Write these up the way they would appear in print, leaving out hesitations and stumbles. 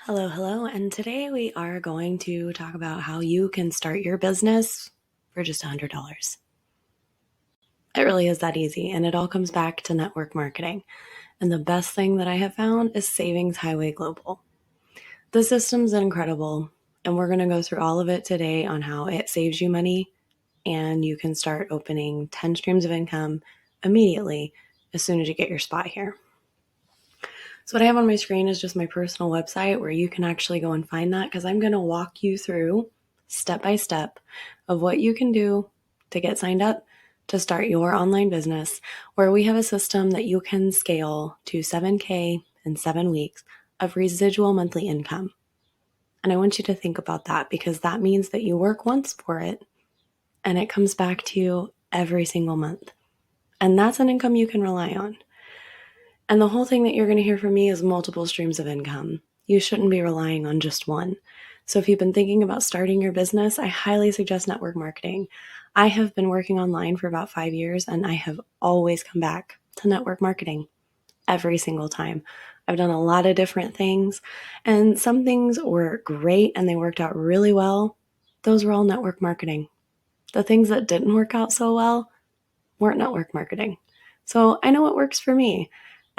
Hello, hello, and today we are going to talk about how you can start your business for just $100. It really is that easy, and it all comes back to network marketing. And the best thing that I have found is Savings Highway Global. The system's incredible, and we're going to go through all of it today on how it saves you money and you can start opening 10 streams of income immediately as soon as you get your spot here. So what I have on my screen is just my personal website where you can actually go and find that, because I'm going to walk you through step by step of what you can do to get signed up to start your online business, where we have a system that you can scale to 7K in 7 weeks of residual monthly income. And I want you to think about that, because that means that you work once for it and it comes back to you every single month. And that's an income you can rely on. And the whole thing that you're going to hear from me is multiple streams of income. You shouldn't be relying on just one. So if you've been thinking about starting your business, I highly suggest network marketing. I have been working online for about 5 years, and I have always come back to network marketing every single time. I've done a lot of different things, and some things were great and they worked out really well. Those were all network marketing. The things that didn't work out so well weren't network marketing. So I know what works for me.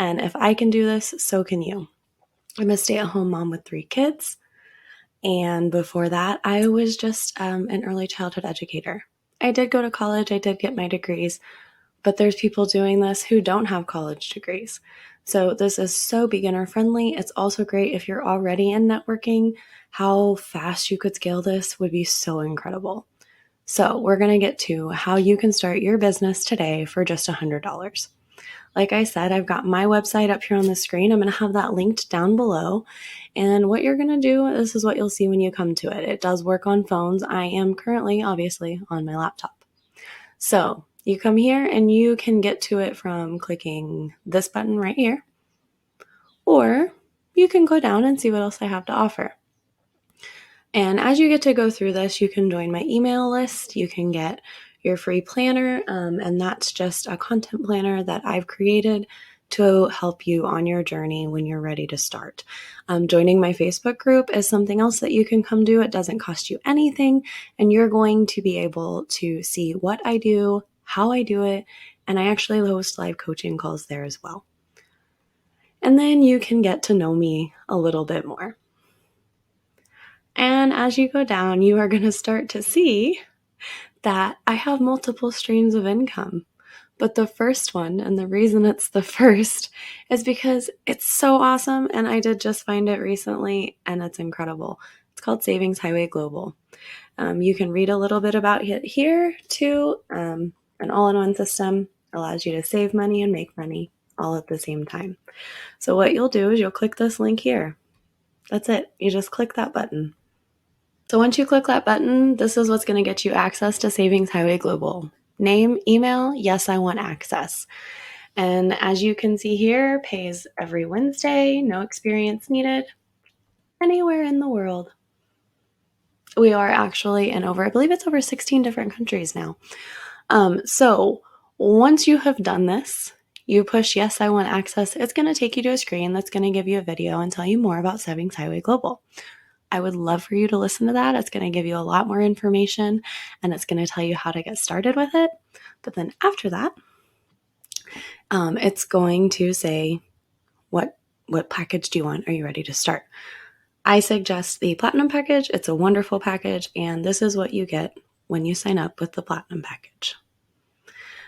And if I can do this, so can you. I'm a stay-at-home mom with 3 kids. And before that, I was just an early childhood educator. I did go to college, I did get my degrees, but there's people doing this who don't have college degrees. So this is so beginner friendly. It's also great if you're already in networking. How fast you could scale this would be so incredible. So we're going to get to how you can start your business today for just $100. Like I said, I've got my website up here on the screen. I'm going to have that linked down below. And what you're going to do, this is what you'll see when you come to it. It does work on phones. I am currently, obviously, on my laptop. So you come here and you can get to it from clicking this button right here. Or you can go down and see what else I have to offer. And as you get to go through this, you can join my email list. You can get your free planner, and that's just a content planner that I've created to help you on your journey when you're ready to start. Joining my Facebook group is something else that you can come do. It doesn't cost you anything, and you're going to be able to see what I do, how I do it, and I actually host live coaching calls there as well. And then you can get to know me a little bit more. And as you go down, you are going to start to see that I have multiple streams of income. But the first one, and the reason it's the first, is because it's so awesome. And I did just find it recently, and it's incredible. It's called Savings Highway Global. You can read a little bit about it here too. An all-in-one system allows you to save money and make money all at the same time. So what you'll do is you'll click this link here. That's it. You just click that button. So once you click that button, this is what's going to get you access to Savings Highway Global. Name, email, yes, I want access. And as you can see here, pays every Wednesday, no experience needed, anywhere in the world. We are actually in I believe it's over 16 different countries now. So once you have done this, you push yes, I want access. It's going to take you to a screen that's going to give you a video and tell you more about Savings Highway Global. I would love for you to listen to that. It's going to give you a lot more information, and it's going to tell you how to get started with it. But then after that, it's going to say, what package do you want? Are you ready to start? I suggest the Platinum package. It's a wonderful package, and this is what you get when you sign up with the Platinum package.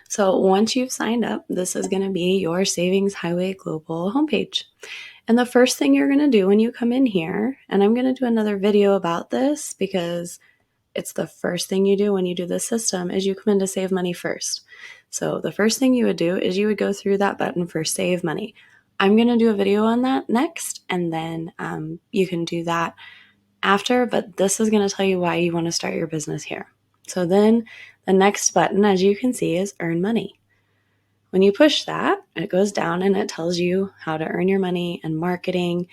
So once you've signed up, this is going to be your Savings Highway Global homepage. And the first thing you're going to do when you come in here, and I'm going to do another video about this because it's the first thing you do when you do this system, is you come in to save money first. So the first thing you would do is you would go through that button for save money. I'm going to do a video on that next, and then you can do that after, but this is going to tell you why you want to start your business here. So then the next button, as you can see, is earn money. When you push that, it goes down and it tells you how to earn your money and marketing.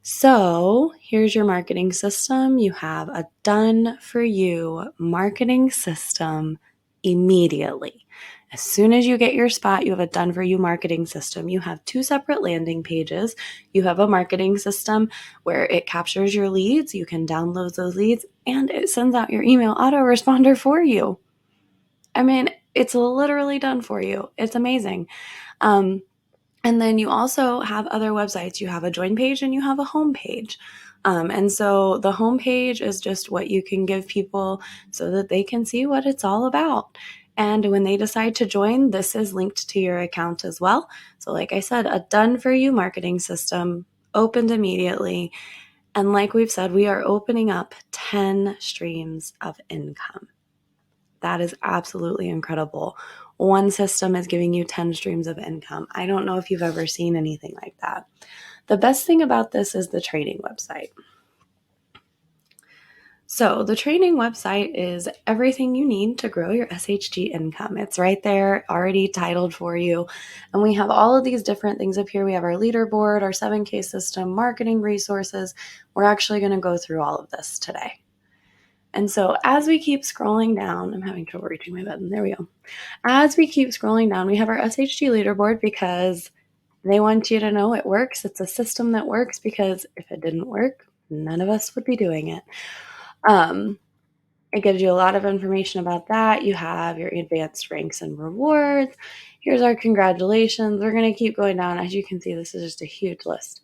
So here's your marketing system. You have a done for you marketing system immediately. As soon as you get your spot, you have a done for you marketing system. You have 2 separate landing pages. You have a marketing system where it captures your leads. You can download those leads and it sends out your email autoresponder for you. I mean, it's literally done for you. It's amazing. And then you also have other websites. You have a join page and you have a home page. And so the home page is just what you can give people so that they can see what it's all about. And when they decide to join, this is linked to your account as well. So like I said, a done for you marketing system opened immediately. And like we've said, we are opening up 10 streams of income. That is absolutely incredible. One system is giving you 10 streams of income. I don't know if you've ever seen anything like that. The best thing about this is the training website. So the training website is everything you need to grow your SHG income. It's right there, already titled for you. And we have all of these different things up here. We have our leaderboard, our 7K system, marketing resources. We're actually going to go through all of this today. And so as we keep scrolling down, I'm having trouble reaching my button. There we go. As we keep scrolling down, we have our SHG leaderboard because they want you to know it works. It's a system that works because if it didn't work, none of us would be doing it. It gives you a lot of information about that. You have your advanced ranks and rewards. Here's our congratulations. We're going to keep going down. As you can see, this is just a huge list.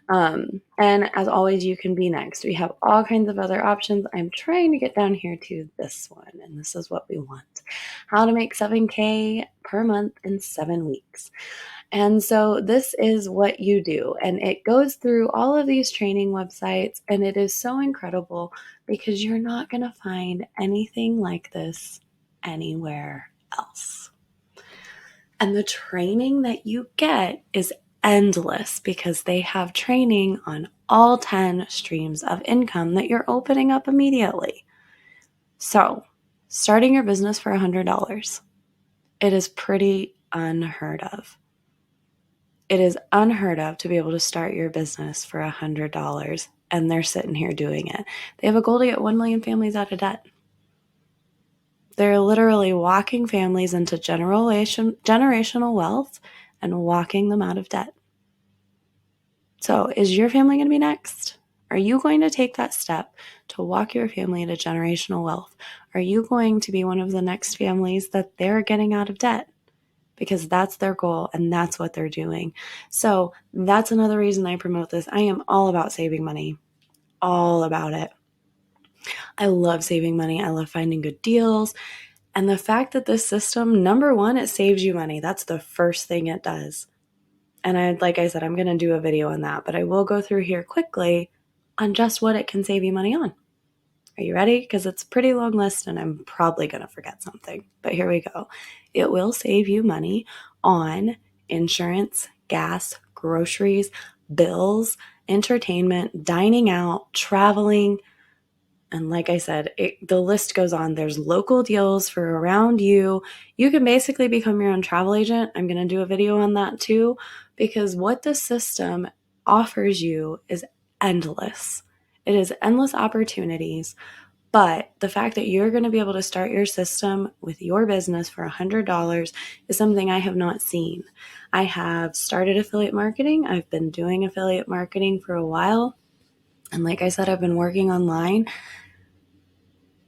And as always, you can be next. We have all kinds of other options. I'm trying to get down here to this one, and this is what we want. How to make 7K per month in 7 weeks. And so this is what you do. And it goes through all of these training websites, and it is so incredible because you're not going to find anything like this anywhere else. And the training that you get is endless because they have training on all 10 streams of income that you're opening up immediately. So, starting your business for $100, it is pretty unheard of. It is unheard of to be able to start your business for $100, and they're sitting here doing it. They have a goal to get 1 million families out of debt. They're literally walking families into generational wealth and walking them out of debt. So is your family going to be next? Are you going to take that step to walk your family into generational wealth? Are you going to be one of the next families that they're getting out of debt? Because that's their goal and that's what they're doing. So that's another reason I promote this. I am all about saving money, all about it. I love saving money. I love finding good deals. And the fact that this system, number one, it saves you money. That's the first thing it does. And like I said, I'm going to do a video on that, but I will go through here quickly on just what it can save you money on. Are you ready? Because it's a pretty long list and I'm probably going to forget something, but here we go. It will save you money on insurance, gas, groceries, bills, entertainment, dining out, traveling. And like I said, the list goes on. There's local deals for around you. You can basically become your own travel agent. I'm going to do a video on that too, because what the system offers you is endless. It is endless opportunities. But the fact that you're going to be able to start your system with your business for $100 is something I have not seen. I have started affiliate marketing. I've been doing affiliate marketing for a while. And like I said, I've been working online.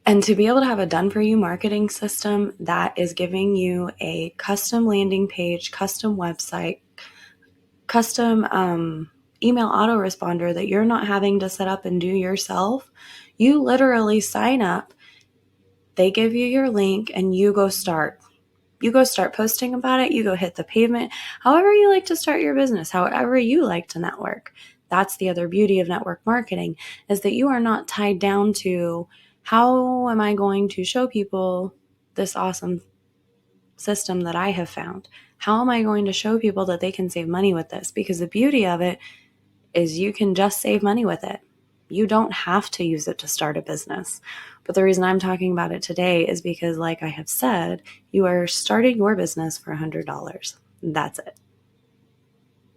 And to be able to have a done-for-you marketing system that is giving you a custom landing page, custom website, custom email autoresponder that you're not having to set up and do yourself, you literally sign up, they give you your link, and you go start. You go start posting about it, you go hit the pavement, however you like to start your business, however you like to network. That's the other beauty of network marketing, is that you are not tied down to how am I going to show people this awesome system that I have found? How am I going to show people that they can save money with this? Because the beauty of it is you can just save money with it. You don't have to use it to start a business. But the reason I'm talking about it today is because, like I have said, you are starting your business for $100. That's it.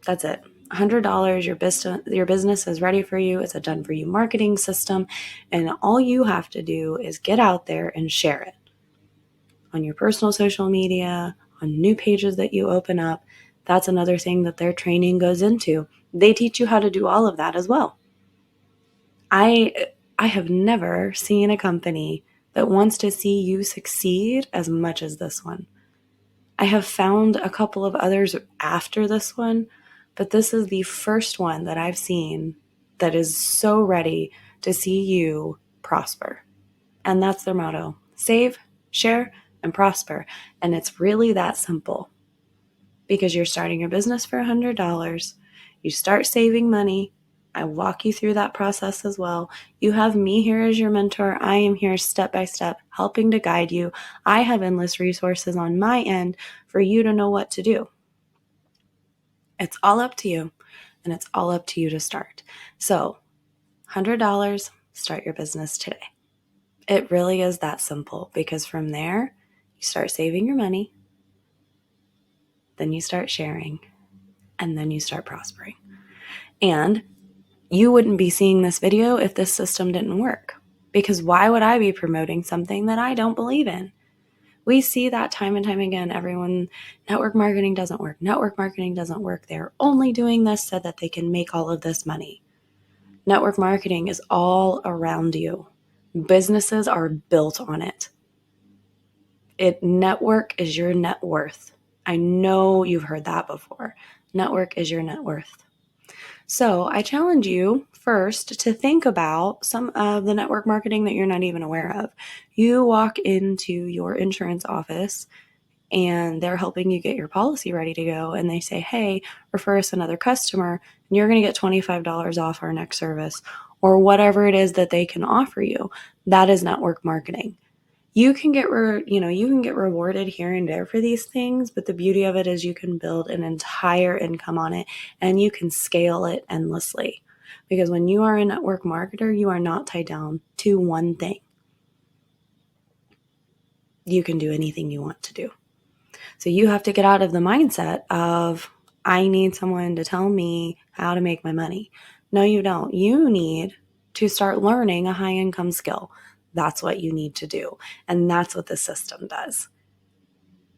That's it. $100, your business is ready for you. It's a done-for-you marketing system. And all you have to do is get out there and share it on your personal social media, on new pages that you open up. That's another thing that their training goes into. They teach you how to do all of that as well. I have never seen a company that wants to see you succeed as much as this one. I have found a couple of others after this one, but this is the first one that I've seen that is so ready to see you prosper. And that's their motto: save, share, and prosper. And it's really that simple, because you're starting your business for $100. You start saving money. I walk you through that process as well. You have me here as your mentor. I am here step by step, helping to guide you. I have endless resources on my end for you to know what to do. It's all up to you, and it's all up to you to start. So, $100, start your business today. It really is that simple, because from there, you start saving your money, then you start sharing, and then you start prospering. And you wouldn't be seeing this video if this system didn't work, because why would I be promoting something that I don't believe in? We see that time and time again. Everyone, network marketing doesn't work. Network marketing doesn't work. They're only doing this so that they can make all of this money. Network marketing is all around you. Businesses are built on it. Network is your net worth. I know you've heard that before. Network is your net worth. So I challenge you first to think about some of the network marketing that you're not even aware of. You walk into your insurance office and they're helping you get your policy ready to go, and they say, hey, refer us another customer, and you're going to get $25 off our next service, or whatever it is that they can offer you. That is network marketing. You can get rewarded here and there for these things, but the beauty of it is you can build an entire income on it, and you can scale it endlessly. Because when you are a network marketer, you are not tied down to one thing. You can do anything you want to do. So you have to get out of the mindset of, I need someone to tell me how to make my money. No, you don't. You need to start learning a high income skill. That's what you need to do. And that's what the system does.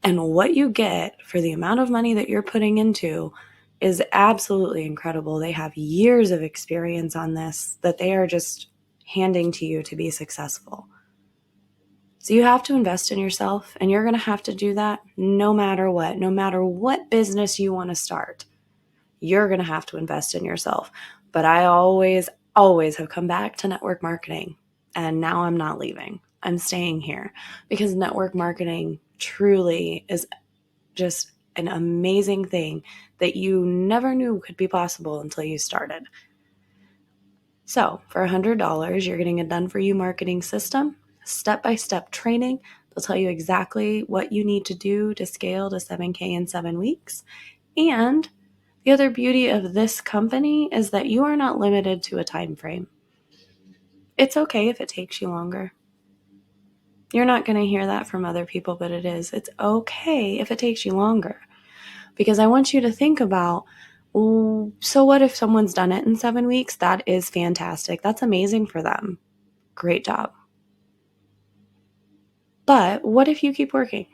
And what you get for the amount of money that you're putting into is absolutely incredible. They have years of experience on this that they are just handing to you to be successful. So you have to invest in yourself, and you're going to have to do that no matter what. No matter what business you want to start, you're going to have to invest in yourself. But I always have come back to network marketing, and now I'm not leaving. I'm staying here, because network marketing truly is just an amazing thing that you never knew could be possible until you started. So for $100, you're getting a done-for-you marketing system, step-by-step training. They'll tell you exactly what you need to do to scale to 7K in 7 weeks. And the other beauty of this company is that you are not limited to a time frame. It's okay if it takes you longer. You're not going to hear that from other people, but it is. It's okay if it takes you longer. Because I want you to think about, so what if someone's done it in 7 weeks? That is fantastic. That's amazing for them. Great job. But what if you keep working?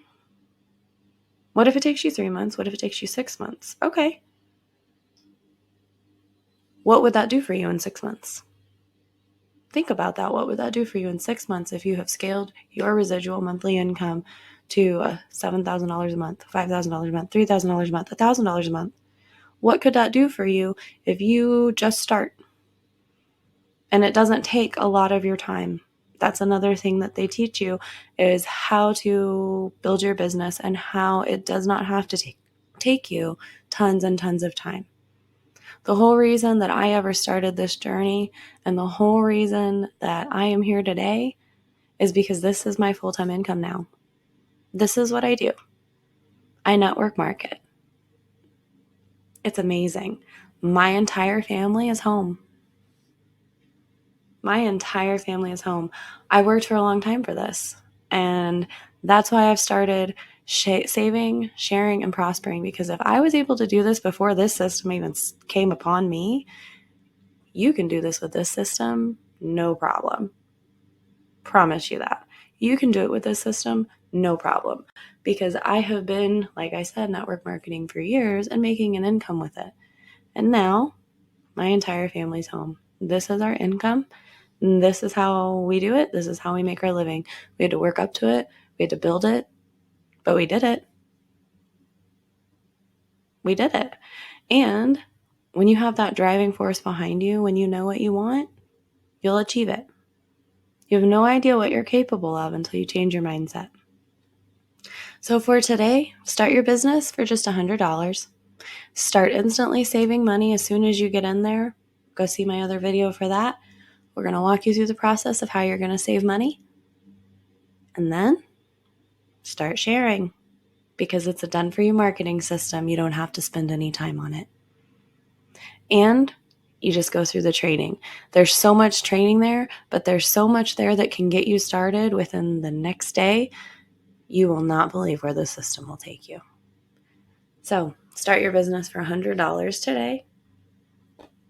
What if it takes you 3 months? What if it takes you 6 months? Okay. What would that do for you in 6 months? Think about that. What would that do for you in 6 months if you have scaled your residual monthly income to $7,000 a month, $5,000 a month, $3,000 a month, $1,000 a month? What could that do for you if you just start? And it doesn't take a lot of your time. That's another thing that they teach you, is how to build your business and how it does not have to take you tons and tons of time. The whole reason that I ever started this journey, and the whole reason that I am here today, is because this is my full-time income now. This is what I do. I network market. It's amazing. My entire family is home. My entire family is home. I worked for a long time for this. And that's why I've started saving, sharing, and prospering. Because if I was able to do this before this system even came upon me, you can do this with this system, no problem. Promise you that. You can do it with this system, no problem. Because I have been, like I said, network marketing for years and making an income with it. And now my entire family's home. This is our income. This is how we do it. This is how we make our living. We had to work up to it. We had to build it, but we did it. We did it. And when you have that driving force behind you, when you know what you want, you'll achieve it. You have no idea what you're capable of until you change your mindset. So for today, start your business for just $100. Start instantly saving money as soon as you get in there. Go see my other video for that. We're going to walk you through the process of how you're going to save money. And then start sharing, because it's a done-for-you marketing system. You don't have to spend any time on it. And you just go through the training. There's so much training there, but there's so much there that can get you started within the next day. You will not believe where the system will take you. So start your business for $100 today.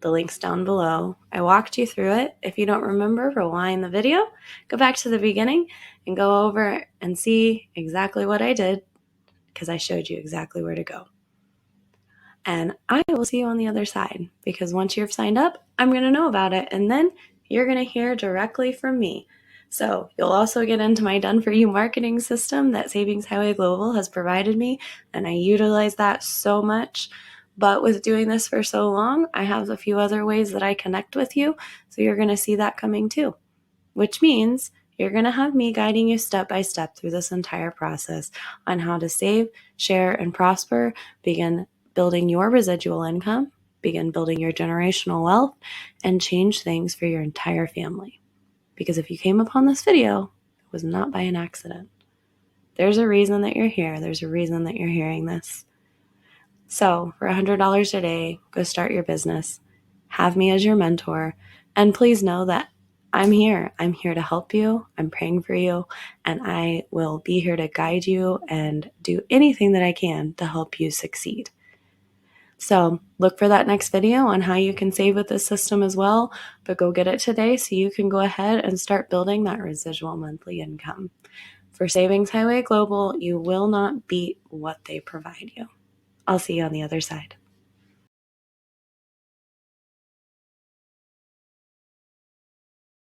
The link's down below. I walked you through it. If you don't remember, rewind the video, go back to the beginning and go over and see exactly what I did, because I showed you exactly where to go. And I will see you on the other side, because once you've signed up, I'm going to know about it. And then you're going to hear directly from me. So you'll also get into my done-for-you marketing system that Savings Highway Global has provided me. And I utilize that so much. But with doing this for so long, I have a few other ways that I connect with you. So you're going to see that coming too, which means you're going to have me guiding you step by step through this entire process on how to save, share, and prosper, begin building your residual income, begin building your generational wealth, and change things for your entire family. Because if you came upon this video, it was not by an accident. There's a reason that you're here. There's a reason that you're hearing this. So for $100 a day, go start your business. Have me as your mentor. And please know that I'm here. I'm here to help you. I'm praying for you. And I will be here to guide you and do anything that I can to help you succeed. So look for that next video on how you can save with this system as well. But go get it today so you can go ahead and start building that residual monthly income. For Savings Highway Global, you will not beat what they provide you. I'll see you on the other side.